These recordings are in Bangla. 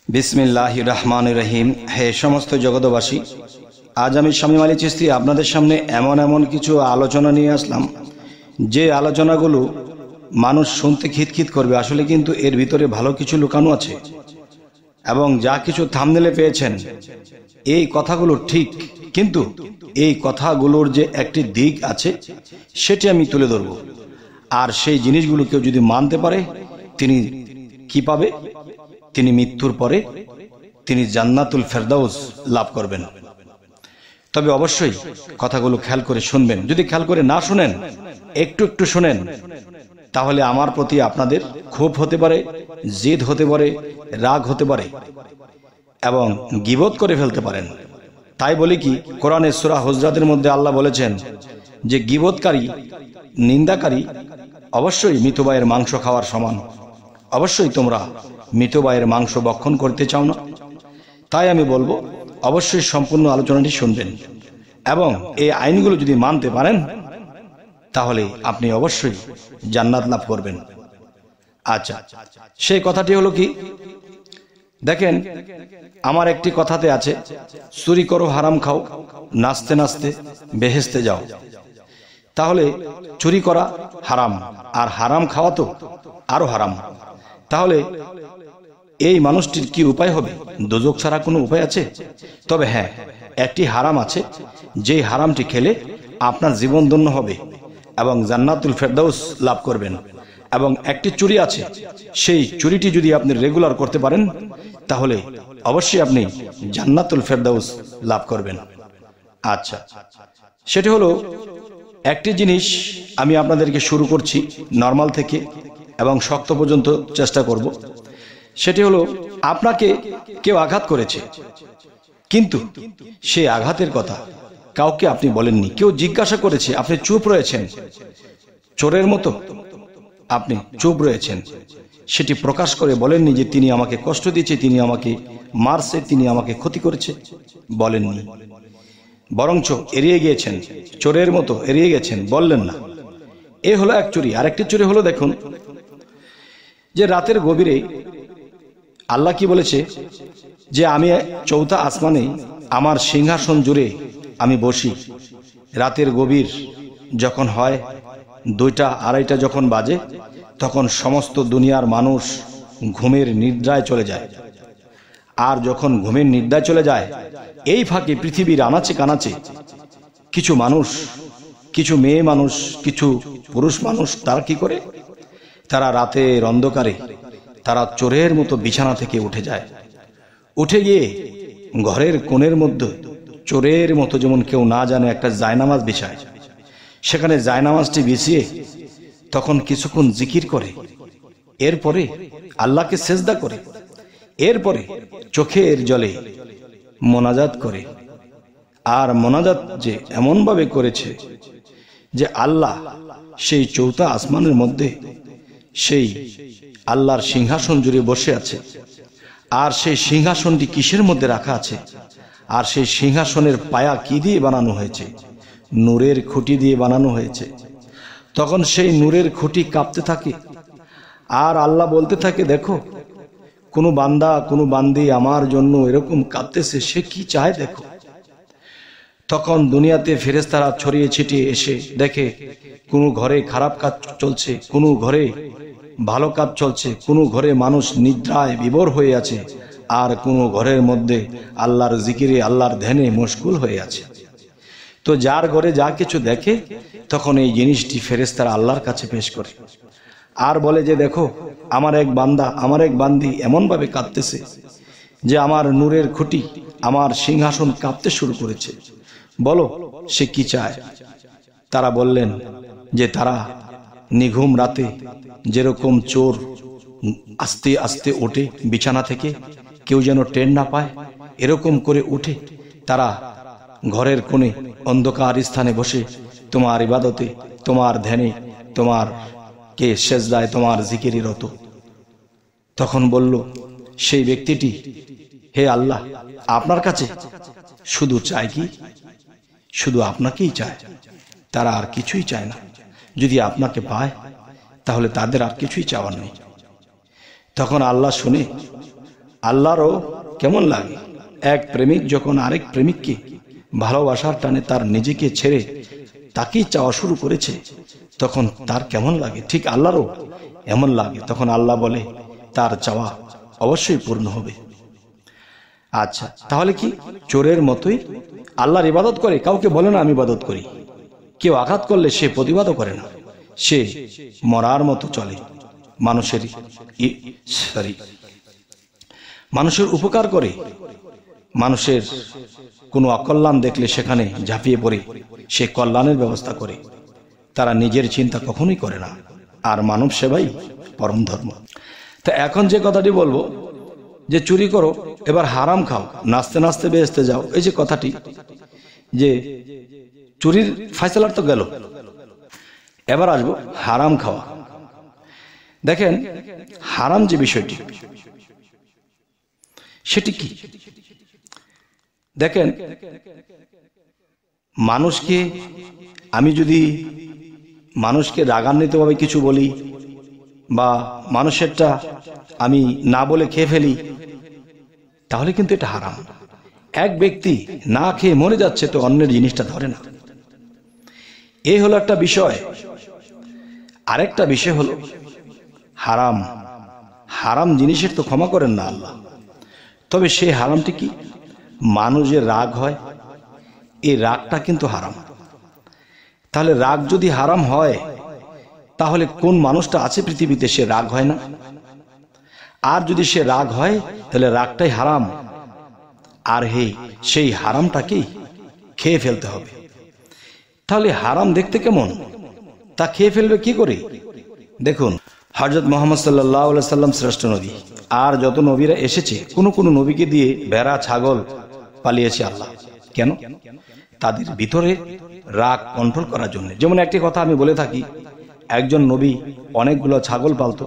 বিসমিল্লাহির রহমানির রহিম। হে সমস্ত জগতবাসী, আজ আমি শামীম আলী চিশতি আপনাদের সামনে এমন কিছু আলোচনা নিয়ে আসলাম যে আলোচনাগুলো মানুষ শুনতে খিতখিত করবে, আসলে কিন্তু এর ভিতরে ভালো কিছু লুকানো আছে। এবং যা কিছু থাম্বনেলে পেয়েছেন এই কথাগুলো ঠিক, কিন্তু এই কথাগুলোর যে একটি দিক আছে সেটি আমি তুলে ধরব। আর সেই জিনিসগুলো কেউ যদি মানতে পারে তিনি কি পাবে? তিনি মৃত্যুর পরে তিনি জান্নাতুল ফেরদাউস লাভ করবেন। তবে অবশ্যই কথাগুলো খেয়াল করে শুনবেন। যদি খেয়াল করে না শুনেন, একটু শুনেন, তাহলে আমার প্রতি আপনাদের ক্ষোভ হতে পারে, জেদ হতে পারে, রাগ হতে পারে এবং গীবত করে ফেলতে পারেন। তাই বলি কি, কোরআনে সূরা হুজরাতের মধ্যে আল্লাহ বলেছেন যে গীবতকারী, নিন্দাকারী অবশ্যই মৃত ভাইয়ের মাংস খাওয়ার সমান। অবশ্যই তোমরা মৃত ভাইয়ের মাংস ভক্ষণ করতে চাও না। তাই আমি বলবো অবশ্যই সম্পূর্ণ আলোচনাটি শুনবেন এবং এই আইনগুলো যদি মানতে পারেন তাহলে আপনি অবশ্যই জান্নাত লাভ করবেন। আচ্ছা, সেই কথাটি হলো কি, দেখেন আমার একটি কথাতে আছে, চুরি করো হারাম খাও, নাচতে নাচতে বেহেশতে যাও। তাহলে চুরি করা হারাম, আর হারাম খাওয়া তো আরো হারাম। তাহলে এই মানুষটির কি উপায় হবে? দোজখ ছাড়া কোনো উপায় আছে? তবে হ্যাঁ, একটি হারাম আছে, যেই হারামটি খেলে আপনার জীবন ধন্য হবে এবং জান্নাতুল ফেরদাউস লাভ করবেন। এবং একটি চুরি আছে, সেই চুরিটি যদি আপনি রেগুলার করতে পারেন তাহলে অবশ্যই আপনি জান্নাতুল ফেরদাউস লাভ করবেন। আচ্ছা, সেটি হলো একটি জিনিস আমি আপনাদেরকে শুরু করছি নরমাল থেকে এবং শক্ত পর্যন্ত চেষ্টা করব। সেটি হলো, আপনাকে কেউ আঘাত করেছে, কিন্তু সেই আঘাতের কথা কাউকে আপনি বলেননি। কেউ জিজ্ঞাসা করেছে, আপনি চুপ রয়েছেন, চোরের মতো আপনি চুপ রয়েছেন। সেটি প্রকাশ করে বলেননি যে তিনি আমাকে কষ্ট দিয়েছে, তিনি আমাকে মারছে, তিনি আমাকে ক্ষতি করেছে, বলেননি। বরঞ্চ এড়িয়ে গিয়েছেন, চোরের মতো এড়িয়ে গেছেন, বললেন না। এ হলো এক চুরি। আরেকটি চুরি হলো, দেখুন যে রাতের গভীরে আল্লাহ কি বলেছে যে আমি চৌথা আসমানে আমার সিংহাসন জুড়ে আমি বসি। রাতের গভীর যখন হয়, 2টা 2:30 যখন বাজে, তখন সমস্ত দুনিয়ার মানুষ ঘুমের নিদ্রায় চলে যায়। আর যখন ঘুমের নিদ্রায় চলে যায়, এই ফাঁকে পৃথিবীর আনাচে কানাচে কিছু মানুষ, কিছু মেয়ে মানুষ, কিছু পুরুষ মানুষ, তারা কি করে? তারা রাতের অন্ধকারে তারা চোরের মতো বিছানা থেকে উঠে যায়। উঠে গিয়ে ঘরের কোণের মধ্যে চোরের মতো, যেমন কেউ না জানে, একটা জায়নামাজ বিছায়। সেখানে জায়নামাজটি বিছিয়ে তখন কিছুক্ষণ জিকির করে, এরপরে আল্লাহকে সেজদা করে, এরপরে চোখের জলে মোনাজাত করে। আর মোনাজাত যে এমনভাবে করেছে যে আল্লাহ সেই চৌথা আসমানের মধ্যে সেই আল্লাহর সিংহাসন জুড়ে বসে আছে। আর সেই সিংহাসনটি কিসের মধ্যে রাখা আছে? আর সেই সিংহাসনের পায়া কি দিয়ে বানানো হয়েছে? নূরের খুঁটি দিয়ে বানানো হয়েছে। তখন সেই নূরের খুঁটি কাঁপতে থাকে আর আল্লাহ বলতে থাকে, দেখো কোনো বান্দা, কোনো বান্দি আমার জন্য এরকম কাঁপতেছে, সে কি চায় দেখো। তখন দুনিয়াতে ফেরেশতারা ছড়িয়ে ছিটিয়ে এসে দেখে কোনো ঘরে খারাপ কাজ চলছে, কোনো ঘরে ভালো কাজ চলছে, কোনো ঘরে মানুষ নিদ্রায় বিভোর হয়ে আছে, আর কোনো ঘরের মধ্যে আল্লাহর জিকিরে, আল্লাহর ধ্যানে মশগুল হয়ে আছে। তো যার ঘরে যা কিছু দেখে, তখন এই জিনিসটি ফেরেশতারা আল্লাহর কাছে পেশ করে আর বলে যে দেখো আমার এক বান্দা, আমার এক বান্দি এমনভাবে কাঁদতেছে যে আমার নূরের খুঁটি, আমার সিংহাসন কাঁপতে শুরু করেছে, বলো সে কি চায়। তারা বললেন যে তারা নিঘুম রাতে যেরকম চোর আস্তে আস্তে ওঠে বিছানা থেকে, কেউ যেন টের না পায়, এরকম করে উঠে তারা ঘরের কোণে অন্ধকার স্থানে বসে তোমার ইবাদতে, তোমার ধ্যানে, তোমার কে সেজদায়, তোমার জিকিরে রত। তখন বলল সেই ব্যক্তিটি, হে আল্লাহ, আপনার কাছে শুধু চায় কি? শুধু আপনাকেই চায়, তারা আর কিছুই চায় না। যদি আপনাকে পায় তাহলে তাদের আর কিছুই চাওয়ার নেই। তখন আল্লাহ শুনে আল্লাহরও কেমন লাগে এক প্রেমিক যখন আরেক প্রেমিককে ভালোবাসার টানে তার নিজেকে ছেড়ে তাকেই চাওয়া শুরু করেছে, তখন তার কেমন লাগে, ঠিক আল্লাহরও এমন লাগে। তখন আল্লাহ বলে তার চাওয়া অবশ্যই পূর্ণ হবে। আচ্ছা, তাহলে কি চোরের মতোই আল্লাহর ইবাদত করে, কাউকে বলে না আমি ইবাদত করি। কেউ আঘাত করলে সে প্রতিবাদও করে না, সে মরার মতো চলে। মানুষের উপকার করে, মানুষের কোনো অকল্যাণ দেখলে সেখানে ঝাঁপিয়ে পড়ে সে কল্যাণের ব্যবস্থা করে। তারা নিজের চিন্তা কখনোই করে না, আর মানব সেবাই পরম ধর্ম। তা এখন যে কথাটি বলবো যে চুরি করো এবার হারাম খাও, নাচতে নাচতে বেহেশতে যাও, এই যে কথাটি, যে চুরির ফয়সালা তো গেল, এবার আসবো হারাম খাওয়া। দেখেন হারাম যে বিষয়টি সেটি কি, দেখেন মানুষকে আমি যদি মানুষকে রাগান্বিতভাবে কিছু বলি বা মানুষেরটা আমি না বলে খেয়ে ফেলি, তাহলে কিন্তু এটা হারাম। এক ব্যক্তি না খেয়ে মরে যাচ্ছে তো অন্যের জিনিসটা ধরে না, এই হলো একটা বিষয়। আরেকটা বিষয় হলো হারাম। হারাম জিনিসের তো ক্ষমা করেন না আল্লাহ, তবে সেই হারামটি কি, মানুষের রাগ হয়, এই রাগটা কিন্তু হারাম। তাহলে রাগ যদি হারাম হয়, তাহলে কোন মানুষটা আছে পৃথিবীতে সে রাগ হয় না? আর যদি সে রাগ হয় তাহলে রাগটাই হারাম, আর সেই হারামটাকেই খেয়ে ফেলতে হবে। তাহলে হারাম দেখতে কেমন, তা খেয়ে ফেলবে কি করে? দেখুন, হযরত মুহাম্মদ সাল্লাল্লাহু আলাইহি সাল্লাম শ্রেষ্ঠ নবী, আর যত নবীরা এসেছে কোন কোন নবীকে দিয়ে ভেড়া ছাগল পালিয়েছে আল্লাহ। কেন? তাদের ভিতরে রাগ কন্ট্রোল করার জন্য। যেমন একটি কথা আমি বলে থাকি, একজন নবী অনেকগুলো ছাগল পালতো,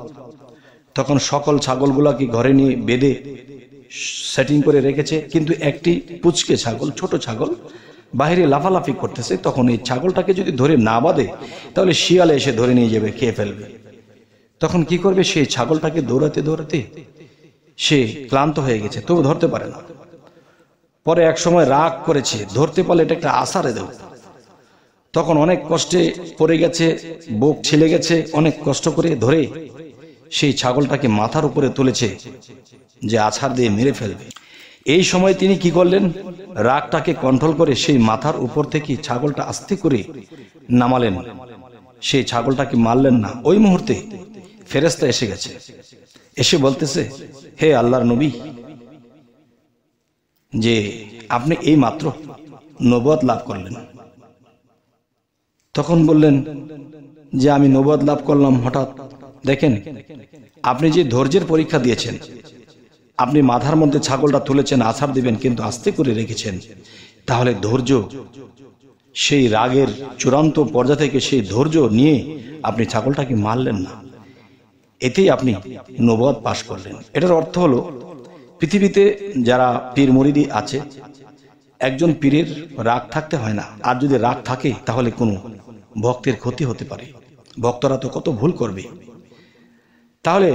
তখন সকল ছাগলগুলোকে ঘরে নিয়ে বেঁধে সেটিং করে রেখেছে, কিন্তু একটি পুচকে ছাগল, ছোট ছাগল বাইরে লাফালাফি করতেছে। তখন এই ছাগলটাকে যদি ধরে না বাঁধে তাহলে শিয়ালে এসে ধরে নিয়ে যাবে, খেয়ে ফেলবে। তখন কি করবে, সেই ছাগলটাকে দৌড়াতে দৌড়াতে সে ক্লান্ত হয়ে গেছে, তবু ধরতে পারে না। পরে এক সময় রাগ করেছে, ধরতে পারলে এটা একটা আছাড়ে দেব। তখন অনেক কষ্টে পড়ে গেছে, বুক ছিলে গেছে, অনেক কষ্ট করে ধরে সেই ছাগলটাকে মাথার উপরে তুলেছে যে আছাড় দিয়ে মেরে ফেলবে। এই সময় তিনি কি করলেন, রাগটাকে কন্ট্রোল করে সেই মাথার উপর থেকে ছাগলটা আস্তে করে নামালেন, সেই ছাগলটাকে মারলেন না। ওই মুহূর্তে ফেরেশতা এসে গেছে, এসে বলতেছে, হে আল্লাহর নবী, যে আপনি এই মাত্র নবুয়ত লাভ করলেন। তখন বললেন যে আমি নবুয়ত লাভ করলাম হঠাৎ। দেখেন, আপনি যে ধৈর্যের পরীক্ষা দিয়েছেন, আপনি মাথার মধ্যে ছাগলটা তুলেছেন, আছাড় দিবেন, কিন্তু আস্তে করে রেখেছেন। তাহলে ধৈর্য, সেই রাগের চূড়ান্ত পর্যায় থেকে সেই ধৈর্য নিয়ে আপনি ছাগলটাকে মারলেন না, এতেই আপনি নবুয়ত পাশ করলেন। এটার অর্থ হলো, পৃথিবীতে যারা পীর মুরিদি আছে, একজন পীরের রাগ থাকতে হয় না, আর যদি রাগ থাকে তাহলে কোনো ভক্তের ক্ষতি হতে পারে, ভক্তরা তো কত ভুল করবে। তাহলে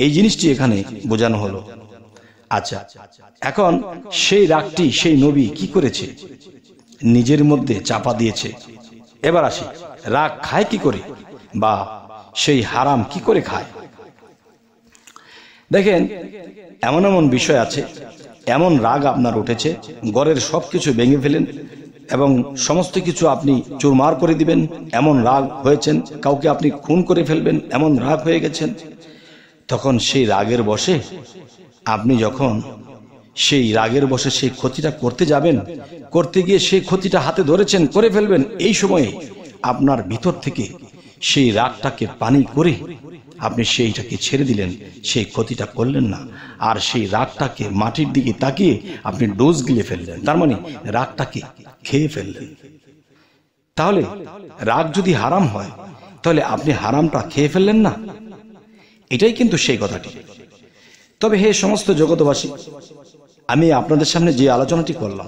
এই জিনিসটি এখানে বোঝানো হলো। আচ্ছা, এখন সেই রাগটি সেই নবী কি করেছে, নিজের মধ্যে চাপা দিয়েছে। এবার আসি, রাগ খায় কি করে, বা সেই হারাম কি করে খায়। দেখেন, এমন এমন বিষয় আছে, এমন রাগ আপনার উঠেছে, ঘরের সবকিছু ভেঙে ফেলেন এবং সমস্ত কিছু আপনি চুরমার করে দিবেন, এমন রাগ হয়েছেন। কাউকে আপনি খুন করে ফেলবেন, এমন রাগ হয়ে গেছেন। তখন সেই রাগের বশে আপনি যখন সেই রাগের বশে সেই ক্ষতিটা করতে যাবেন, করতে গিয়ে সেই ক্ষতিটা হাতে ধরেছেন, করে ফেলবেন, এই সময়ে আপনার ভিতর থেকে সেই রাগটাকে পানি করে আপনি সেইটাকে ছেড়ে দিলেন, সেই ক্ষতিটা করলেন না, আর সেই রাগটাকে মাটির দিকে তাকিয়ে আপনি ডোজ গিলে ফেললেন, তার মানে রাগটাকে খেয়ে ফেললেন। তাহলে রাগ যদি হারাম হয়, তাহলে আপনি হারামটা খেয়ে ফেললেন না, এটাই কিন্তু সেই কথাটি। তবে হে সমস্ত জগতবাসী, আমি আপনাদের সামনে যে আলোচনাটি করলাম,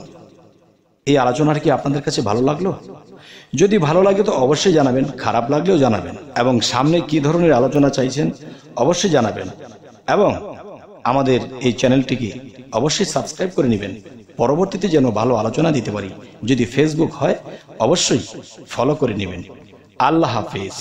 এই আলোচনাটি কি আপনাদের কাছে ভালো লাগলো? যদি ভালো লাগে তো অবশ্যই জানাবেন, খারাপ লাগলেও জানাবেন, এবং সামনে কি ধরনের আলোচনা চাইছেন অবশ্যই জানাবেন। এবং আমাদের এই চ্যানেলটিকে অবশ্যই সাবস্ক্রাইব করে নেবেন, পরবর্তীতে যেন ভালো আলোচনা দিতে পারি। যদি ফেসবুক হয় অবশ্যই ফলো করে নেবেন। আল্লাহ হাফেজ।